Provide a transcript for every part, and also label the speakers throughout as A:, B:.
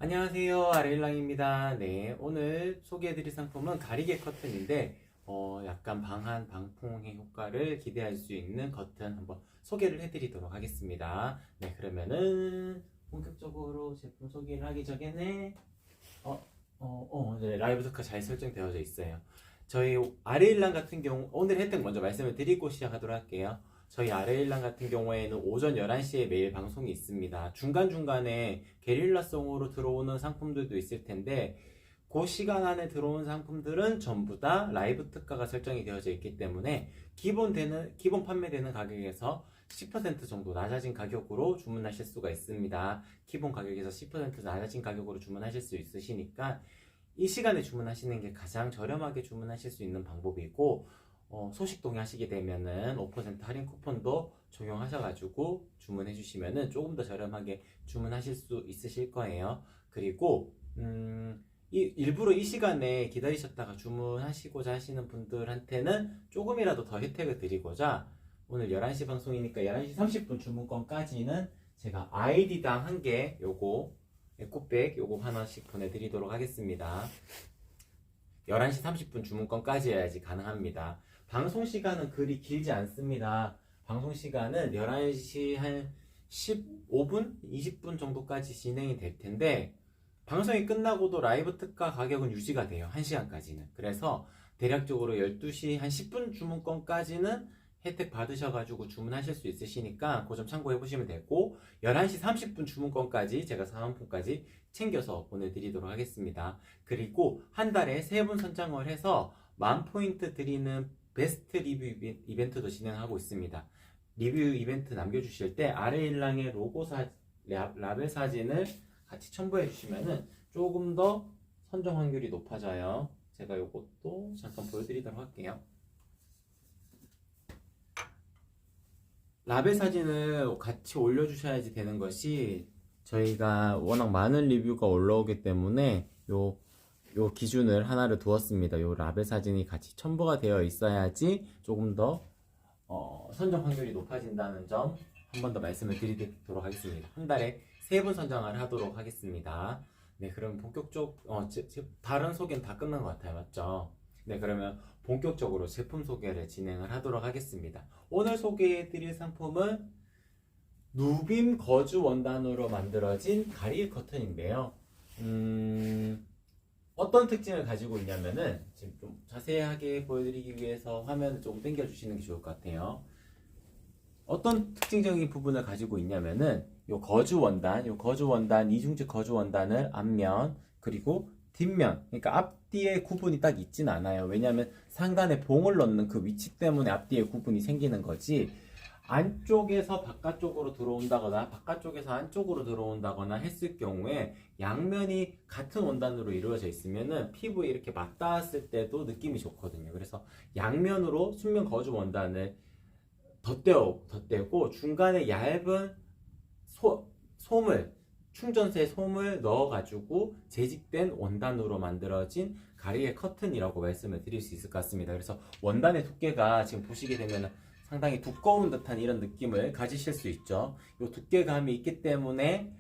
A: 안녕하세요. 아레일랑입니다. 네, 오늘 소개해드릴 상품은 가리개 커튼인데 약간 방한 방풍의 효과를 기대할 수 있는 커튼 한번 소개를 해드리도록 하겠습니다. 네, 그러면은 본격적으로 제품 소개를 하기 전에 네, 라이브 특화 잘 설정되어져 있어요. 저희 아레일랑 같은 경우 오늘 혜택 먼저 말씀을 드리고 시작하도록 할게요. 저희 아레일랑 같은 경우에는 오전 11시에 매일 방송이 있습니다. 중간중간에 게릴라송으로 들어오는 상품들도 있을 텐데 그 시간 안에 들어온 상품들은 전부 다 라이브 특가가 설정이 되어져 있기 때문에 기본 판매되는 가격에서 10% 정도 낮아진 가격으로 주문하실 수가 있습니다. 기본 가격에서 10% 낮아진 가격으로 주문하실 수 있으시니까 이 시간에 주문하시는 게 가장 저렴하게 주문하실 수 있는 방법이고, 소식 동의하시게 되면은 5% 할인 쿠폰도 적용하셔가지고 주문해 주시면은 조금 더 저렴하게 주문하실 수 있으실 거예요. 그리고 일부러 이 시간에 기다리셨다가 주문하시고자 하시는 분들한테는 조금이라도 더 혜택을 드리고자 오늘 11시 방송이니까 11시 30분 주문권까지는 제가 아이디당 한 개 요거 에코백 요거 하나씩 보내드리도록 하겠습니다. 11시 30분 주문권까지 해야지 가능합니다. 방송 시간은 그리 길지 않습니다. 방송 시간은 11시 한 15분? 20분 정도까지 진행이 될 텐데 방송이 끝나고도 라이브 특가 가격은 유지가 돼요. 1시간까지는. 그래서 대략적으로 12시 한 10분 주문권까지는 혜택 받으셔가지고 주문하실 수 있으시니까 그 점 참고해 보시면 되고 11시 30분 주문권까지 제가 사은품까지 챙겨서 보내드리도록 하겠습니다. 그리고 한 달에 3분 선정을 해서 10,000포인트 드리는 베스트 리뷰 이벤트도 진행하고 있습니다. 리뷰 이벤트 남겨주실 때 아레일랑의 라벨 사진을 같이 첨부해 주시면은 조금 더 선정 확률이 높아져요. 제가 이것도 잠깐 보여드리도록 할게요. 라벨 사진을 같이 올려주셔야지 되는 것이 저희가 워낙 많은 리뷰가 올라오기 때문에 요 기준을 하나를 두었습니다. 요 라벨 사진이 같이 첨부가 되어 있어야지 조금 더 선정 확률이 높아진다는 점 한 번 더 말씀을 드리도록 하겠습니다. 한 달에 3분 선정을 하도록 하겠습니다. 네, 그럼 다른 소개는 다 끝난 것 같아요. 맞죠? 네, 그러면 본격적으로 제품 소개를 진행을 하도록 하겠습니다. 오늘 소개해드릴 상품은 누빔 거즈 원단으로 만들어진 가릴 커튼인데요. 어떤 특징을 가지고 있냐면은 지금 좀 자세하게 보여드리기 위해서 화면을 조금 당겨주시는 게 좋을 것 같아요. 어떤 특징적인 부분을 가지고 있냐면은 요 거즈 원단 이중직 거즈 원단을 앞면 그리고 뒷면, 그러니까 앞뒤에 구분이 딱 있진 않아요. 왜냐하면 상단에 봉을 넣는 그 위치 때문에 앞뒤에 구분이 생기는 거지. 안쪽에서 바깥쪽으로 들어온다거나 바깥쪽에서 안쪽으로 들어온다거나 했을 경우에 양면이 같은 원단으로 이루어져 있으면은 피부에 이렇게 맞닿았을 때도 느낌이 좋거든요. 그래서 양면으로 순면 거즈 원단을 덧대고 중간에 얇은 솜을 충전세 솜을 넣어가지고 재직된 원단으로 만들어진 가리개 커튼이라고 말씀을 드릴 수 있을 것 같습니다. 그래서 원단의 두께가 지금 보시게 되면 상당히 두꺼운 듯한 이런 느낌을 가지실 수 있죠. 이 두께감이 있기 때문에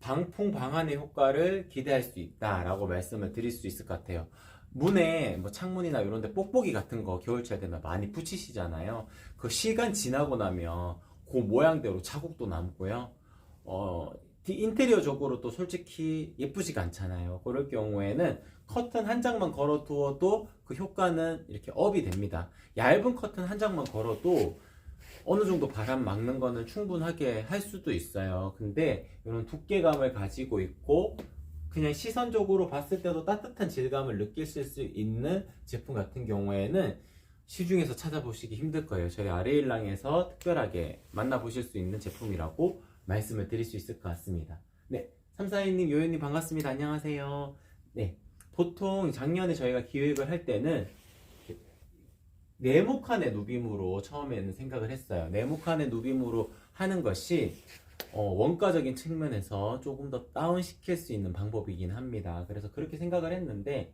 A: 방풍 방한의 효과를 기대할 수 있다라고 말씀을 드릴 수 있을 것 같아요. 문에 뭐 창문이나 이런 데 뽁뽁이 같은 거 겨울철 되면 많이 붙이시잖아요. 그 시간 지나고 나면 그 모양대로 자국도 남고요. 인테리어적으로 또 솔직히 예쁘지가 않잖아요. 그럴 경우에는 커튼 한 장만 걸어 두어도 그 효과는 이렇게 업이 됩니다. 얇은 커튼 한 장만 걸어도 어느 정도 바람 막는 거는 충분하게 할 수도 있어요. 근데 이런 두께감을 가지고 있고 그냥 시선적으로 봤을 때도 따뜻한 질감을 느끼실 수 있는 제품 같은 경우에는 시중에서 찾아보시기 힘들 거예요. 저희 아레일랑에서 특별하게 만나보실 수 있는 제품이라고 말씀을 드릴 수 있을 것 같습니다. 네, 342님, 요요님 반갑습니다. 안녕하세요. 네, 보통 작년에 저희가 기획을 할 때는 네모칸의 누빔으로 처음에는 생각을 했어요. 네모칸의 누빔으로 하는 것이 원가적인 측면에서 조금 더 다운시킬 수 있는 방법이긴 합니다. 그래서 그렇게 생각을 했는데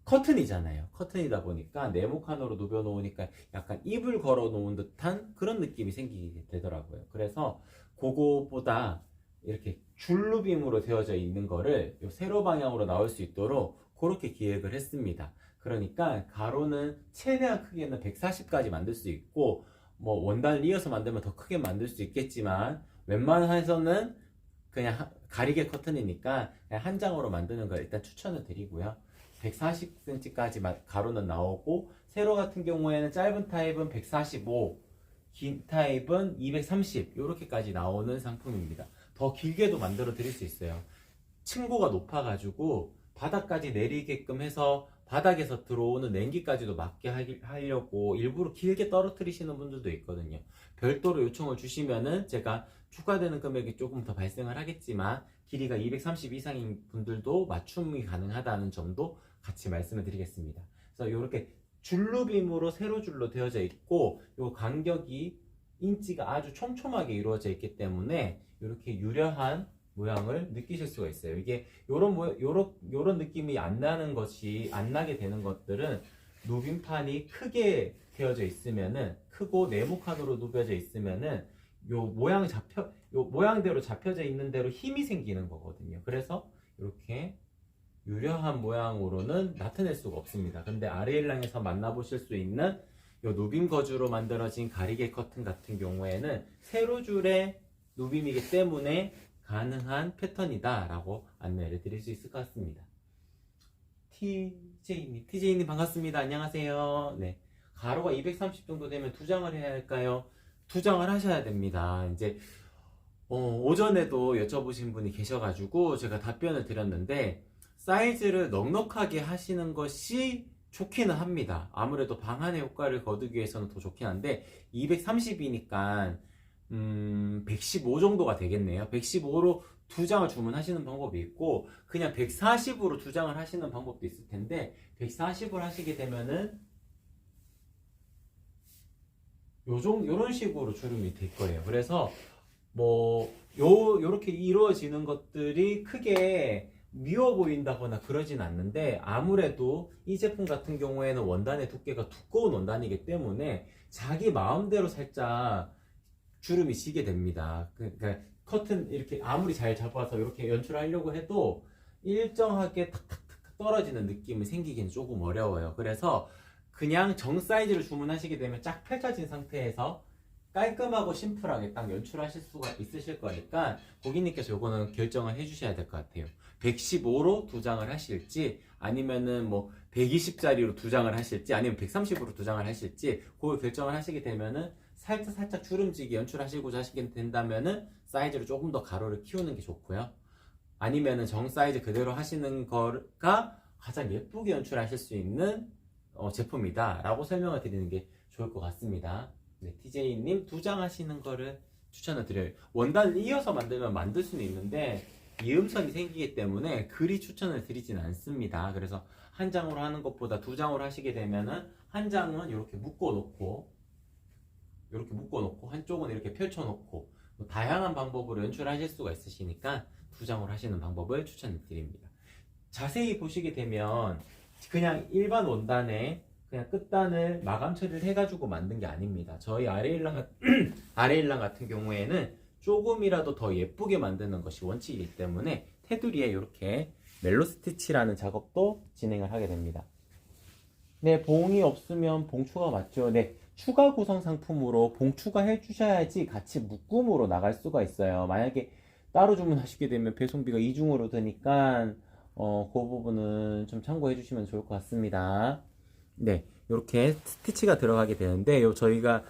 A: 커튼이잖아요. 커튼이다 보니까 네모칸으로 누벼 놓으니까 약간 이불 걸어 놓은 듯한 그런 느낌이 생기게 되더라고요. 그래서 그거보다 이렇게 줄루빔으로 되어져 있는 거를 요 세로 방향으로 나올 수 있도록 그렇게 기획을 했습니다. 그러니까 가로는 최대한 크기는 140까지 만들 수 있고, 뭐 원단을 이어서 만들면 더 크게 만들 수 있겠지만 웬만해서는 그냥 가리개 커튼이니까 그냥 한 장으로 만드는 걸 일단 추천을 드리고요. 140cm까지 가로는 나오고, 세로 같은 경우에는 짧은 타입은 145, 긴 타입은 230 이렇게까지 나오는 상품입니다. 더 길게도 만들어 드릴 수 있어요. 층고가 높아 가지고 바닥까지 내리게끔 해서 바닥에서 들어오는 냉기까지도 막게 하려고 일부러 길게 떨어뜨리시는 분들도 있거든요. 별도로 요청을 주시면은 제가 추가되는 금액이 조금 더 발생을 하겠지만, 길이가 230 이상인 분들도 맞춤이 가능하다는 점도 같이 말씀을 드리겠습니다. 그래서 이렇게 줄루빔으로 세로줄로 되어져 있고, 이 간격이 인치가 아주 촘촘하게 이루어져 있기 때문에 이렇게 유려한 모양을 느끼실 수가 있어요. 이게 요런 느낌이 안 나게 되는 것들은 누빔판이 크게 되어져 있으면은, 크고 네모칸으로 누벼져 있으면은 요 모양대로 잡혀져 있는 대로 힘이 생기는 거거든요. 그래서 이렇게 유려한 모양으로는 나타낼 수가 없습니다. 근데 아레일랑에서 만나보실 수 있는 요 누빔 거주로 만들어진 가리개 커튼 같은 경우에는 세로줄의 누빔이기 때문에 가능한 패턴이다 라고 안내를 드릴 수 있을 것 같습니다. TJ님 반갑습니다. 안녕하세요. 네, 가로가 230 정도 되면 두 장을 해야 할까요? 두 장을 하셔야 됩니다. 이제 오전에도 여쭤보신 분이 계셔가지고 제가 답변을 드렸는데, 사이즈를 넉넉하게 하시는 것이 좋기는 합니다. 아무래도 방한의 효과를 거두기 위해서는 더 좋긴 한데, 230이니까 115 정도가 되겠네요. 115로 두 장을 주문하시는 방법이 있고, 그냥 140으로 두 장을 하시는 방법도 있을 텐데, 140을 하시게 되면은 요런 식으로 주름이 될 거예요. 그래서 요렇게 이루어지는 것들이 크게 미워 보인다거나 그러진 않는데, 아무래도 이 제품 같은 경우에는 원단의 두께가 두꺼운 원단이기 때문에 자기 마음대로 살짝 주름이 지게 됩니다. 그러니까 커튼 이렇게 아무리 잘 잡아서 이렇게 연출하려고 해도 일정하게 탁탁탁 떨어지는 느낌이 생기기는 조금 어려워요. 그래서 그냥 정 사이즈를 주문하시게 되면 쫙 펼쳐진 상태에서 깔끔하고 심플하게 딱 연출하실 수가 있으실 거니까, 고객님께서 요거는 결정을 해주셔야 될 것 같아요. 115로 두 장을 하실지, 아니면은 120짜리로 두 장을 하실지, 아니면 130으로 두 장을 하실지, 그걸 결정을 하시게 되면은 살짝 주름지게 연출하시고자 하시게 된다면은 사이즈를 조금 더 가로를 키우는 게 좋고요. 아니면은 정 사이즈 그대로 하시는 거가 가장 예쁘게 연출하실 수 있는 제품이다 라고 설명을 드리는 게 좋을 것 같습니다. 네, TJ님 두 장 하시는 거를 추천을 드려요. 원단을 이어서 만들면 만들 수는 있는데 이음선이 생기기 때문에 그리 추천을 드리진 않습니다. 그래서 한 장으로 하는 것보다 두 장으로 하시게 되면은, 한 장은 이렇게 묶어 놓고 한쪽은 이렇게 펼쳐 놓고 다양한 방법으로 연출하실 수가 있으시니까 두 장으로 하시는 방법을 추천드립니다. 자세히 보시게 되면 그냥 일반 원단에 그냥 끝단을 마감 처리를 해가지고 만든 게 아닙니다. 저희 아레일랑 같은 경우에는 조금이라도 더 예쁘게 만드는 것이 원칙이기 때문에 테두리에 이렇게 멜로 스티치라는 작업도 진행을 하게 됩니다. 네, 봉이 없으면 봉추가 맞죠. 네, 추가 구성 상품으로 봉 추가해 주셔야지 같이 묶음으로 나갈 수가 있어요. 만약에 따로 주문하시게 되면 배송비가 이중으로 드니까 그 부분은 좀 참고해 주시면 좋을 것 같습니다. 네, 이렇게 스티치가 들어가게 되는데, 저희가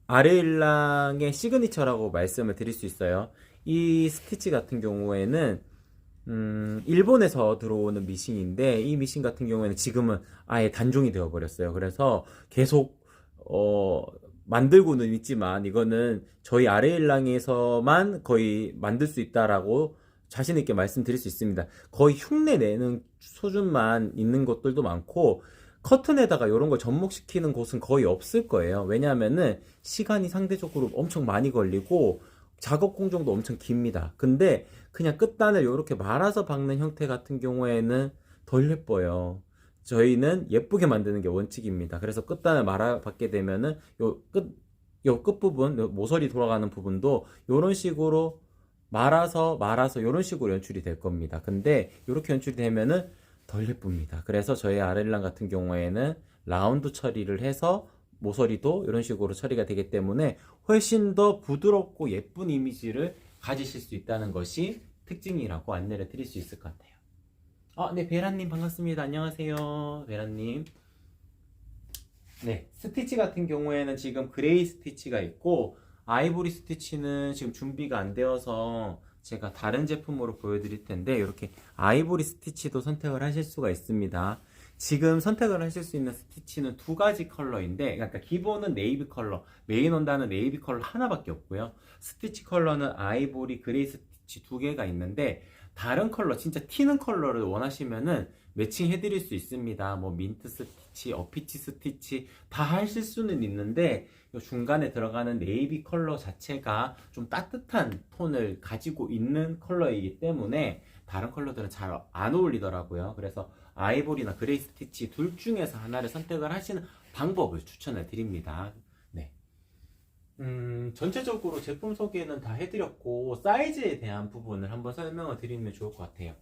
A: 아레일랑의 시그니처라고 말씀을 드릴 수 있어요. 이 스티치 같은 경우에는 일본에서 들어오는 미싱인데, 이 미싱 같은 경우에는 지금은 아예 단종이 되어 버렸어요. 그래서 계속 만들고는 있지만, 이거는 저희 아레일랑에서만 거의 만들 수 있다라고 자신있게 말씀드릴 수 있습니다. 거의 흉내 내는 수준만 있는 것들도 많고, 커튼에다가 이런 걸 접목시키는 곳은 거의 없을 거예요. 왜냐하면은 시간이 상대적으로 엄청 많이 걸리고 작업 공정도 엄청 깁니다. 근데 그냥 끝단을 이렇게 말아서 박는 형태 같은 경우에는 덜 예뻐요. 저희는 예쁘게 만드는 게 원칙입니다. 그래서 끝단을 말아 박게 되면은 요 끝부분, 모서리 돌아가는 부분도 이런 식으로 말아서 이런 식으로 연출이 될 겁니다. 근데 이렇게 연출이 되면은 덜 예쁩니다. 그래서 저희 아레일랑 같은 경우에는 라운드 처리를 해서 모서리도 이런 식으로 처리가 되기 때문에 훨씬 더 부드럽고 예쁜 이미지를 가지실 수 있다는 것이 특징이라고 안내를 드릴 수 있을 것 같아요. 네, 베라님 반갑습니다. 안녕하세요, 베라님. 네, 스티치 같은 경우에는 지금 그레이 스티치가 있고 아이보리 스티치는 지금 준비가 안 되어서 제가 다른 제품으로 보여드릴 텐데 이렇게 아이보리 스티치도 선택을 하실 수가 있습니다. 지금 선택을 하실 수 있는 스티치는 두 가지 컬러인데, 그러니까 기본은 네이비 컬러, 메인 원단은 네이비 컬러 하나밖에 없고요. 스티치 컬러는 아이보리, 그레이 스티치 두 개가 있는데, 다른 컬러, 진짜 튀는 컬러를 원하시면은 매칭 해드릴 수 있습니다. 뭐 민트 스티치, 어피치 스티치 다 하실 수는 있는데, 이 중간에 들어가는 네이비 컬러 자체가 좀 따뜻한 톤을 가지고 있는 컬러이기 때문에 다른 컬러들은 잘 안 어울리더라고요. 그래서 아이보리나 그레이 스티치 둘 중에서 하나를 선택을 하시는 방법을 추천을 드립니다. 네. 전체적으로 제품 소개는 다 해드렸고 사이즈에 대한 부분을 한번 설명을 드리면 좋을 것 같아요.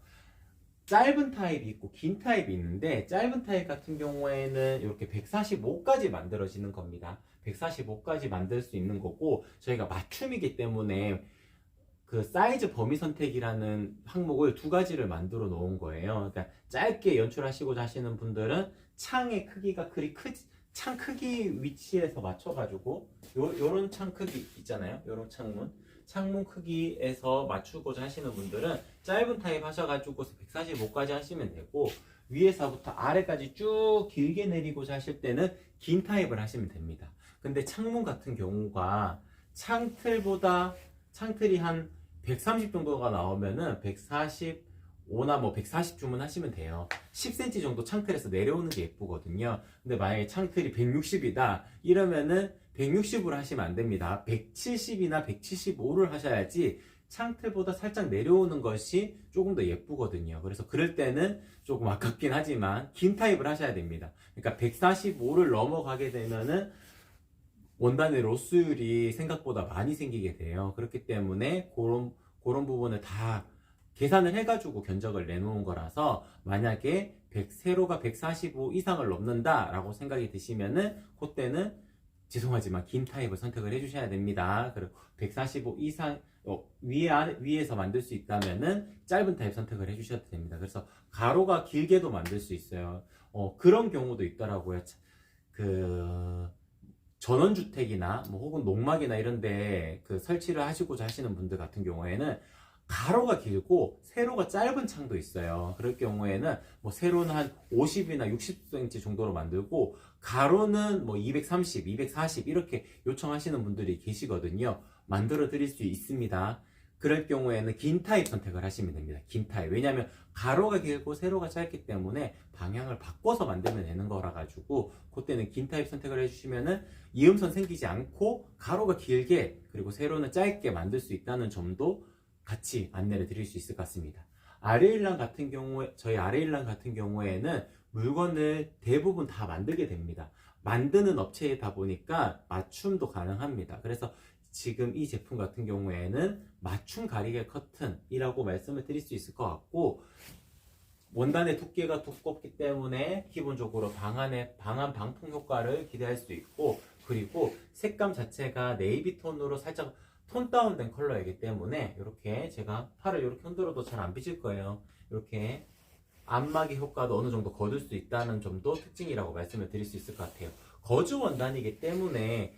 A: 짧은 타입이 있고 긴 타입이 있는데, 짧은 타입 같은 경우에는 이렇게 145까지 만들어지는 겁니다. 145까지 만들 수 있는 거고, 저희가 맞춤이기 때문에 그 사이즈 범위 선택이라는 항목을 두 가지를 만들어 놓은 거예요. 그러니까 짧게 연출하시고자 하시는 분들은 창의 크기가 그리 크지, 창 크기 위치에서 맞춰가지고 요런 창 크기 있잖아요. 요런 창문 크기에서 맞추고자 하시는 분들은 짧은 타입 하셔가지고 145까지 하시면 되고, 위에서부터 아래까지 쭉 길게 내리고자 하실 때는 긴 타입을 하시면 됩니다. 근데 창문 같은 경우가 창틀이 한 130 정도가 나오면은 145나 뭐 140 주문하시면 돼요. 10cm 정도 창틀에서 내려오는 게 예쁘거든요. 근데 만약에 창틀이 160이다 이러면은 160으로 하시면 안 됩니다. 170이나 175를 하셔야지 창틀보다 살짝 내려오는 것이 조금 더 예쁘거든요. 그래서 그럴 때는 조금 아깝긴 하지만 긴 타입을 하셔야 됩니다. 그러니까 145를 넘어가게 되면은 원단의 로스율이 생각보다 많이 생기게 돼요. 그렇기 때문에 그런 부분을 다 계산을 해가지고 견적을 내놓은 거라서, 만약에 세로가 145 이상을 넘는다 라고 생각이 드시면은 그때는 죄송하지만 긴 타입을 선택을 해주셔야 됩니다. 그리고 145 이상 위에서 만들 수 있다면은 짧은 타입 선택을 해주셔도 됩니다. 그래서 가로가 길게도 만들 수 있어요. 그런 경우도 있더라고요. 전원주택이나 뭐 혹은 농막이나 이런데 그 설치를 하시고자 하시는 분들 같은 경우에는 가로가 길고 세로가 짧은 창도 있어요. 그럴 경우에는 뭐 세로는 한 50이나 60cm 정도로 만들고 가로는 뭐 230, 240 이렇게 요청하시는 분들이 계시거든요. 만들어 드릴 수 있습니다. 그럴 경우에는 긴 타입 선택을 하시면 됩니다. 긴 타입. 왜냐하면 가로가 길고 세로가 짧기 때문에 방향을 바꿔서 만들면 되는 거라 가지고 그때는 긴 타입 선택을 해주시면은 이음선 생기지 않고 가로가 길게 그리고 세로는 짧게 만들 수 있다는 점도 같이 안내를 드릴 수 있을 것 같습니다. 저희 아레일랑 같은 경우에는 물건을 대부분 다 만들게 됩니다. 만드는 업체이다 보니까 맞춤도 가능합니다. 그래서 지금 이 제품 같은 경우에는 맞춤 가리개 커튼이라고 말씀을 드릴 수 있을 것 같고, 원단의 두께가 두껍기 때문에 기본적으로 방한 방풍 효과를 기대할 수 있고, 그리고 색감 자체가 네이비 톤으로 살짝 톤 다운된 컬러이기 때문에 이렇게 제가 팔을 이렇게 흔들어도 잘 안 삐질 거예요. 이렇게 안마기 효과도 어느 정도 거둘 수 있다는 점도 특징이라고 말씀을 드릴 수 있을 것 같아요. 거즈 원단이기 때문에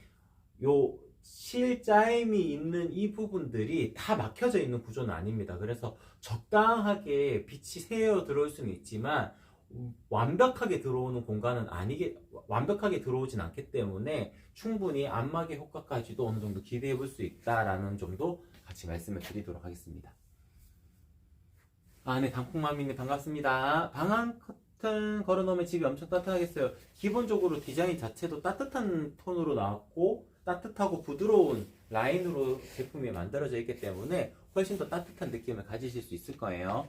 A: 요 실짜임이 있는 이 부분들이 다 막혀져 있는 구조는 아닙니다. 그래서 적당하게 빛이 새어 들어올 수는 있지만 완벽하게 들어오는 공간은 완벽하게 들어오진 않기 때문에 충분히 안마기 효과까지도 어느 정도 기대해 볼 수 있다라는 점도 같이 말씀을 드리도록 하겠습니다. 네, 단풍마미님 반갑습니다. 방한 커튼 걸어놓으면 집이 엄청 따뜻하겠어요. 기본적으로 디자인 자체도 따뜻한 톤으로 나왔고 따뜻하고 부드러운 라인으로 제품이 만들어져 있기 때문에 훨씬 더 따뜻한 느낌을 가지실 수 있을 거예요.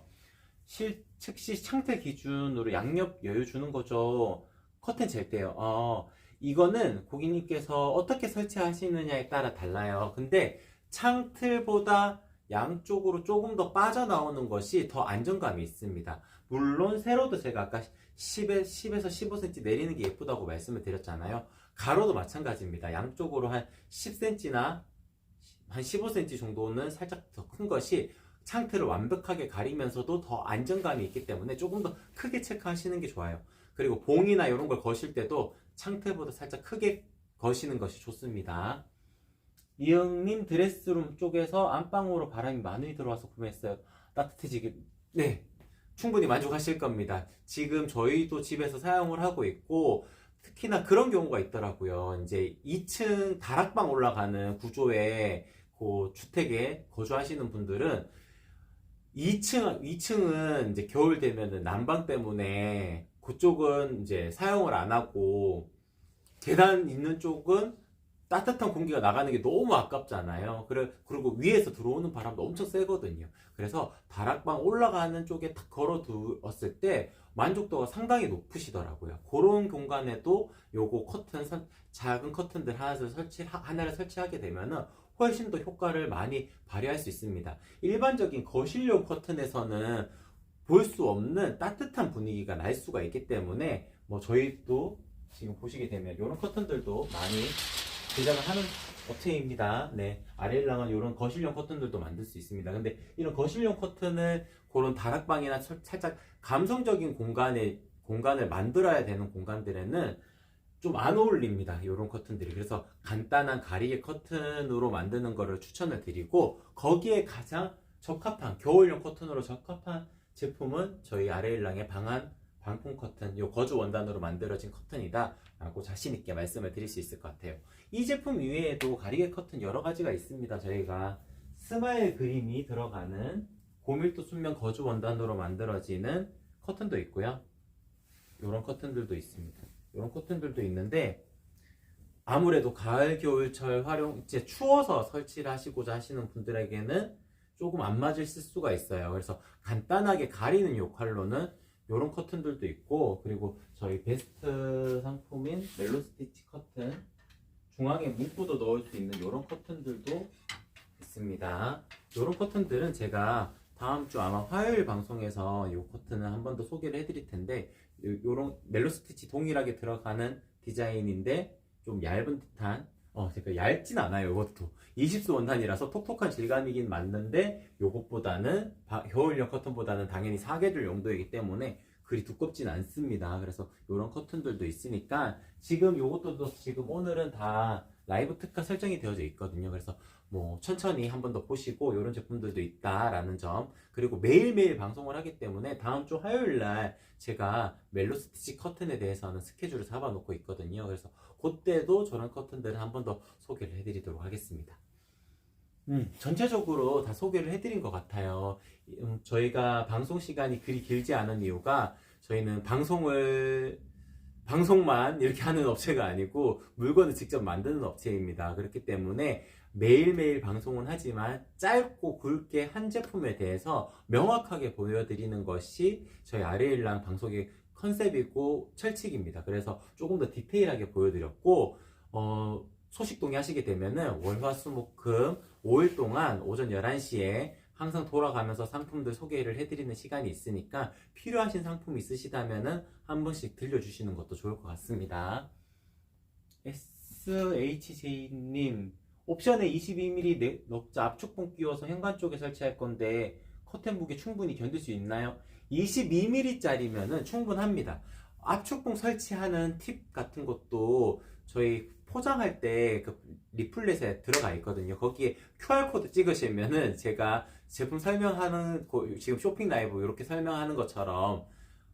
A: 측시 창틀 기준으로 양옆 여유 주는 거죠. 커튼 잴 때요. 이거는 고객님께서 어떻게 설치하시느냐에 따라 달라요. 근데 창틀보다 양쪽으로 조금 더 빠져나오는 것이 더 안정감이 있습니다. 물론 세로도 제가 아까 10에서 15cm 내리는 게 예쁘다고 말씀을 드렸잖아요. 가로도 마찬가지입니다. 양쪽으로 한 10cm나 한 15cm 정도는 살짝 더 큰 것이 창틀을 완벽하게 가리면서도 더 안정감이 있기 때문에 조금 더 크게 체크하시는 게 좋아요. 그리고 봉이나 이런 걸 거실 때도 창틀보다 살짝 크게 거시는 것이 좋습니다. 이영님, 드레스룸 쪽에서 안방으로 바람이 많이 들어와서 구매했어요. 따뜻해지게. 네, 충분히 만족하실 겁니다. 지금 저희도 집에서 사용을 하고 있고, 특히나 그런 경우가 있더라고요. 이제 2층 다락방 올라가는 구조의 그 주택에 거주하시는 분들은 2층은 이제 겨울 되면은 난방 때문에 그쪽은 이제 사용을 안 하고, 계단 있는 쪽은 따뜻한 공기가 나가는 게 너무 아깝잖아요. 그리고 위에서 들어오는 바람도 엄청 세거든요. 그래서 다락방 올라가는 쪽에 딱 걸어 두었을 때 만족도가 상당히 높으시더라고요. 그런 공간에도 요거 커튼, 작은 커튼들 하나를 설치하게 되면은 훨씬 더 효과를 많이 발휘할 수 있습니다. 일반적인 거실용 커튼에서는 볼 수 없는 따뜻한 분위기가 날 수가 있기 때문에 뭐 저희도 지금 보시게 되면 이런 커튼들도 많이 제작을 하는 업체입니다. 네, 아레일랑은 이런 거실용 커튼들도 만들 수 있습니다. 근데 이런 거실용 커튼을 그런 다락방이나 살짝 감성적인 공간을 만들어야 되는 공간들에는 좀 안 어울립니다. 이런 커튼들이. 그래서 간단한 가리개 커튼으로 만드는 거를 추천을 드리고, 거기에 가장 적합한 겨울용 커튼으로 적합한 제품은 저희 아레일랑의 방풍 커튼, 요 거주 원단으로 만들어진 커튼이다 라고 자신있게 말씀을 드릴 수 있을 것 같아요. 이 제품 이외에도 가리개 커튼 여러 가지가 있습니다. 저희가 스마일 그림이 들어가는 고밀도 순면 거주 원단으로 만들어지는 커튼도 있고요. 이런 커튼들도 있습니다. 이런 커튼들도 있는데, 아무래도 가을 겨울철 이제 추워서 설치를 하시고자 하시는 분들에게는 조금 안 맞을 수가 있어요. 그래서 간단하게 가리는 역할로는 이런 커튼들도 있고, 그리고 저희 베스트 상품인 멜로스티치 커튼, 중앙에 문구도 넣을 수 있는 이런 커튼들도 있습니다. 이런 커튼들은 제가 다음 주 아마 화요일 방송에서 이 커튼을 한 번 더 소개를 해드릴 텐데, 이런 멜로스티치 동일하게 들어가는 디자인인데 좀 얇은 듯한, 제가 얇진 않아요. 이것도 20수 원단이라서 톡톡한 질감이긴 맞는데, 요것보다는 겨울용 커튼보다는 당연히 사계절 용도이기 때문에 그리 두껍진 않습니다. 그래서 이런 커튼들도 있으니까, 지금 요것도 지금 오늘은 다 라이브 특가 설정이 되어져 있거든요. 그래서 뭐 천천히 한 번 더 보시고, 이런 제품들도 있다라는 점, 그리고 매일매일 방송을 하기 때문에 다음 주 화요일 날 제가 멜로스티치 커튼에 대해서는 스케줄을 잡아놓고 있거든요. 그래서 그때도 저런 커튼들을 한 번 더 소개를 해드리도록 하겠습니다. 전체적으로 다 소개를 해드린 것 같아요. 저희가 방송 시간이 그리 길지 않은 이유가, 저희는 방송만 이렇게 하는 업체가 아니고 물건을 직접 만드는 업체입니다. 그렇기 때문에 매일매일 방송은 하지만 짧고 굵게 한 제품에 대해서 명확하게 보여드리는 것이 저희 아레일랑 방송의 컨셉이고 철칙입니다. 그래서 조금 더 디테일하게 보여드렸고, 소식동의 하시게 되면은 월화수목금 5일 동안 오전 11시에 항상 돌아가면서 상품들 소개를 해드리는 시간이 있으니까, 필요하신 상품 있으시다면은 한 번씩 들려주시는 것도 좋을 것 같습니다. SHJ님, 옵션에 22mm 넉자 압축봉 끼워서 현관 쪽에 설치할 건데 커튼 무게 충분히 견딜 수 있나요? 22mm짜리면은 충분합니다. 압축봉 설치하는 팁 같은 것도 저희 포장할 때 그 리플렛에 들어가 있거든요. 거기에 QR코드 찍으시면은 제가 제품 설명하는, 지금 쇼핑 라이브 이렇게 설명하는 것처럼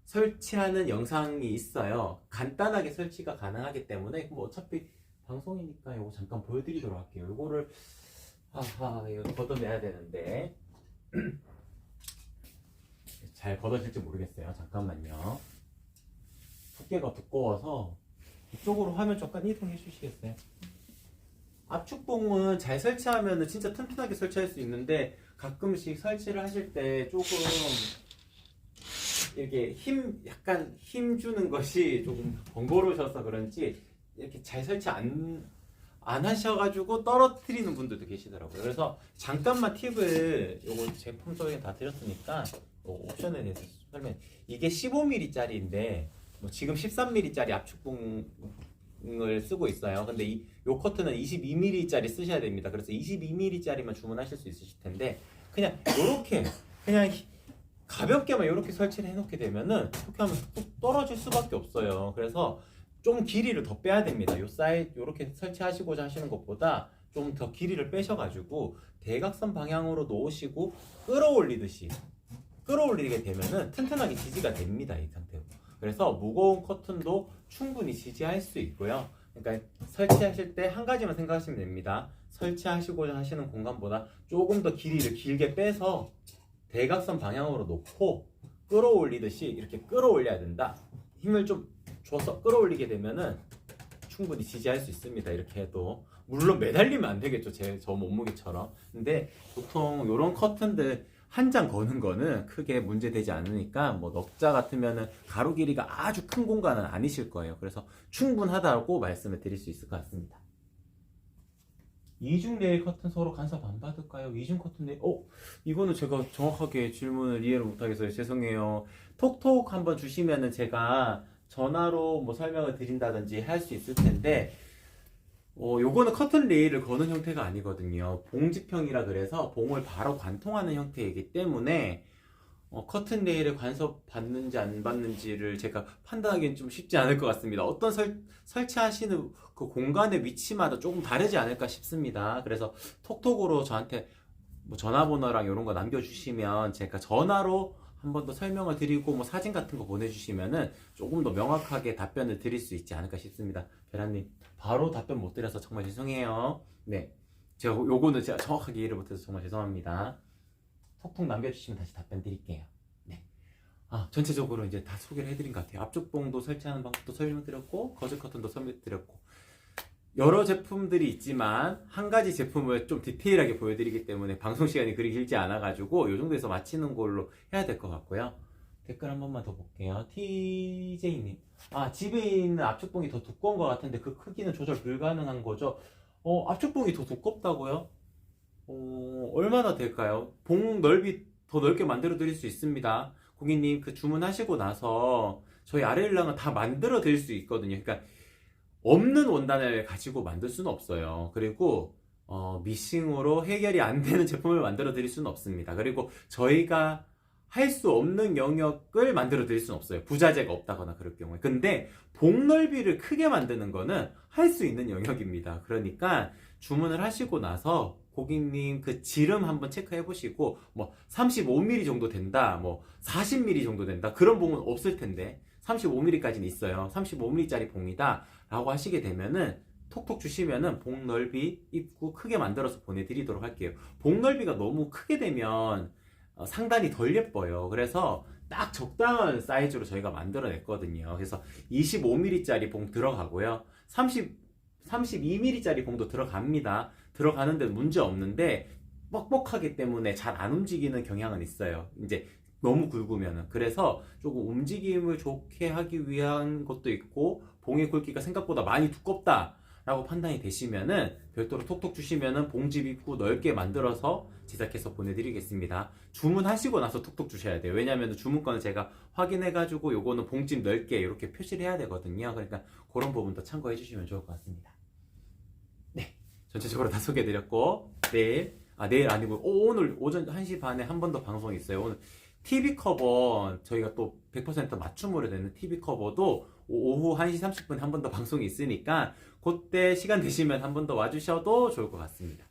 A: 설치하는 영상이 있어요. 간단하게 설치가 가능하기 때문에, 뭐 어차피 방송이니까 이거 잠깐 보여드리도록 할게요. 이거를 이거 걷어내야 되는데 잘 걷어질지 모르겠어요. 잠깐만요. 두께가 두꺼워서 이쪽으로 화면 잠깐 이동해 주시겠어요? 압축봉은 잘 설치하면 진짜 튼튼하게 설치할 수 있는데, 가끔씩 설치를 하실 때 조금 이렇게 약간 힘 주는 것이 조금 번거로우셔서 그런지 이렇게 잘 설치 안 안 하셔가지고 떨어뜨리는 분들도 계시더라고요. 그래서 잠깐만 팁을 요거 제품 소개 다 드렸으니까 옵션에 대해서 설명. 이게 15mm짜리인데 뭐 지금 13mm짜리 압축봉을 쓰고 있어요. 근데 요 커튼은 22mm짜리 쓰셔야 됩니다. 그래서 22mm짜리만 주문하실 수 있으실 텐데 그냥 요렇게 그냥 가볍게만 이렇게 설치를 해놓게 되면은 이렇게 하면 뚝 떨어질 수밖에 없어요. 그래서 좀 길이를 더 빼야 됩니다. 요 사이즈 이렇게 설치하시고자 하시는 것보다 좀 더 길이를 빼셔가지고 대각선 방향으로 놓으시고 끌어올리게 되면은 튼튼하게 지지가 됩니다. 이 상태로. 그래서 무거운 커튼도 충분히 지지할 수 있고요. 그러니까 설치하실 때 한 가지만 생각하시면 됩니다. 설치하시고자 하시는 공간보다 조금 더 길이를 길게 빼서 대각선 방향으로 놓고 끌어올리듯이 이렇게 끌어올려야 된다. 힘을 좀 줘서 끌어올리게 되면은 충분히 지지할 수 있습니다. 이렇게 해도 물론 매달리면 안 되겠죠. 저 몸무게처럼. 근데 보통 이런 커튼들 한 장 거는 거는 크게 문제되지 않으니까 뭐 넉자 같으면은 가로 길이가 아주 큰 공간은 아니실 거예요. 그래서 충분하다고 말씀을 드릴 수 있을 것 같습니다. 이중 레일 커튼 서로 간섭 안 받을까요? 이중 커튼 레일 이거는 제가 정확하게 질문을 이해를 못하겠어요. 죄송해요. 톡톡 한번 주시면은 제가 전화로 뭐 설명을 드린다든지 할 수 있을 텐데 요거는 커튼 레일을 거는 형태가 아니거든요. 봉지평이라 그래서 봉을 바로 관통하는 형태이기 때문에 커튼 레일에 간섭 받는지 안 받는지를 제가 판단하기는 좀 쉽지 않을 것 같습니다. 어떤 설치하시는 그 공간의 위치마다 조금 다르지 않을까 싶습니다. 그래서 톡톡으로 저한테 뭐 전화번호랑 이런 거 남겨주시면 제가 전화로 한 번 더 설명을 드리고 뭐 사진 같은 거 보내주시면은 조금 더 명확하게 답변을 드릴 수 있지 않을까 싶습니다. 베라님 바로 답변 못 드려서 정말 죄송해요. 네, 요거는 제가 정확하게 이해를 못해서 정말 죄송합니다. 톡톡 남겨주시면 다시 답변 드릴게요. 네. 전체적으로 이제 다 소개를 해드린 것 같아요. 압축봉도 설치하는 방법도 설명드렸고, 거즈 커튼도 설명드렸고, 여러 제품들이 있지만 한 가지 제품을 좀 디테일하게 보여드리기 때문에 방송 시간이 그리 길지 않아가지고 이 정도에서 마치는 걸로 해야 될 것 같고요. 댓글 한 번만 더 볼게요. TJ님, 집에 있는 압축봉이 더 두꺼운 것 같은데 그 크기는 조절 불가능한 거죠? 압축봉이 더 두껍다고요? 얼마나 될까요? 봉 넓이 더 넓게 만들어 드릴 수 있습니다. 고객님, 그 주문하시고 나서 저희 아레일랑은 다 만들어 드릴 수 있거든요. 그러니까 없는 원단을 가지고 만들 수는 없어요. 그리고 미싱으로 해결이 안 되는 제품을 만들어 드릴 수는 없습니다. 그리고 저희가 할 수 없는 영역을 만들어 드릴 수는 없어요. 부자재가 없다거나 그럴 경우에. 근데 봉 넓이를 크게 만드는 거는 할 수 있는 영역입니다. 그러니까 주문을 하시고 나서 고객님 그 지름 한번 체크해 보시고 뭐 35mm 정도 된다, 뭐 40mm 정도 된다, 그런 봉은 없을 텐데 35mm까지는 있어요. 35mm짜리 봉이다 라고 하시게 되면은 톡톡 주시면은 봉 넓이 입구 크게 만들어서 보내드리도록 할게요. 봉 넓이가 너무 크게 되면 상단이 덜 예뻐요. 그래서 딱 적당한 사이즈로 저희가 만들어냈거든요. 그래서 25mm짜리 봉 들어가고요. 32mm짜리 봉도 들어갑니다. 들어가는데 문제 없는데 뻑뻑하기 때문에 잘 안 움직이는 경향은 있어요. 이제 너무 굵으면은. 그래서 조금 움직임을 좋게 하기 위한 것도 있고, 봉의 굵기가 생각보다 많이 두껍다 라고 판단이 되시면은 별도로 톡톡 주시면은 봉집 입구 넓게 만들어서 제작해서 보내드리겠습니다. 주문하시고 나서 톡톡 주셔야 돼요. 왜냐하면 주문권을 제가 확인해가지고 요거는 봉집 넓게 이렇게 표시를 해야 되거든요. 그러니까 그런 부분도 참고해 주시면 좋을 것 같습니다. 네, 전체적으로 다 소개해드렸고, 내일 아니고 오늘 오전 1시 반에 한 번 더 방송이 있어요. 오늘 TV 커버, 저희가 또 100% 맞춤으로 되는 TV 커버도 오후 1시 30분에 한 번 더 방송이 있으니까 그때 시간 되시면 한 번 더 와주셔도 좋을 것 같습니다.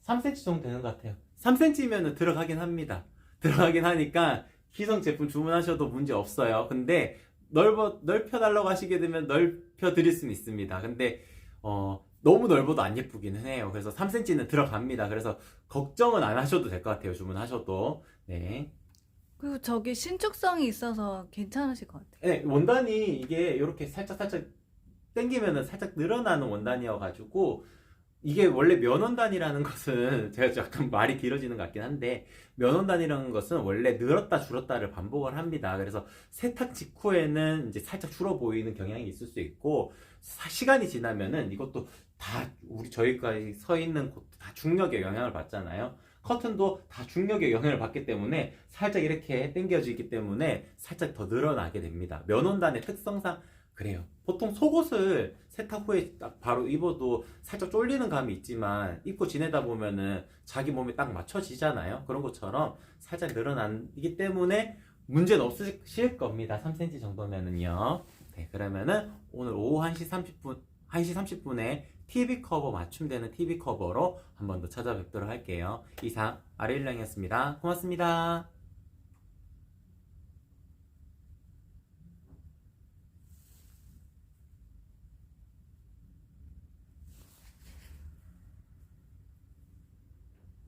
A: 3cm 정도 되는 것 같아요. 3cm면은 들어가긴 합니다. 들어가긴 하니까 기성 제품 주문하셔도 문제 없어요. 근데 넓혀달라고 하시게 되면 넓혀드릴 수는 있습니다. 근데 너무 넓어도 안 예쁘기는 해요. 그래서 3cm는 들어갑니다. 그래서 걱정은 안 하셔도 될 것 같아요. 주문하셔도. 네.
B: 그리고 저기 신축성이 있어서 괜찮으실 것 같아요.
A: 네, 원단이 이게 이렇게 살짝 당기면은 살짝 늘어나는 원단이어가지고 이게 원래 면원단이라는 것은 제가 약간 말이 길어지는 것 같긴 한데 면원단이라는 것은 원래 늘었다 줄었다를 반복을 합니다. 그래서 세탁 직후에는 이제 살짝 줄어 보이는 경향이 있을 수 있고 시간이 지나면은 이것도 다 저희가 서 있는 곳 다 중력의 영향을 받잖아요. 커튼도 다 중력의 영향을 받기 때문에 살짝 이렇게 당겨지기 때문에 살짝 더 늘어나게 됩니다. 면원단의 특성상 그래요. 보통 속옷을 세탁 후에 딱 바로 입어도 살짝 쫄리는 감이 있지만 입고 지내다 보면은 자기 몸에 딱 맞춰지잖아요. 그런 것처럼 살짝 늘어나기 때문에 문제는 없으실 겁니다. 3cm 정도면은요. 네, 그러면은 오늘 오후 1시 30분, 1시 30분에 TV 커버 맞춤되는 TV 커버로 한 번 더 찾아뵙도록 할게요. 이상 아래일랑이었습니다. 고맙습니다.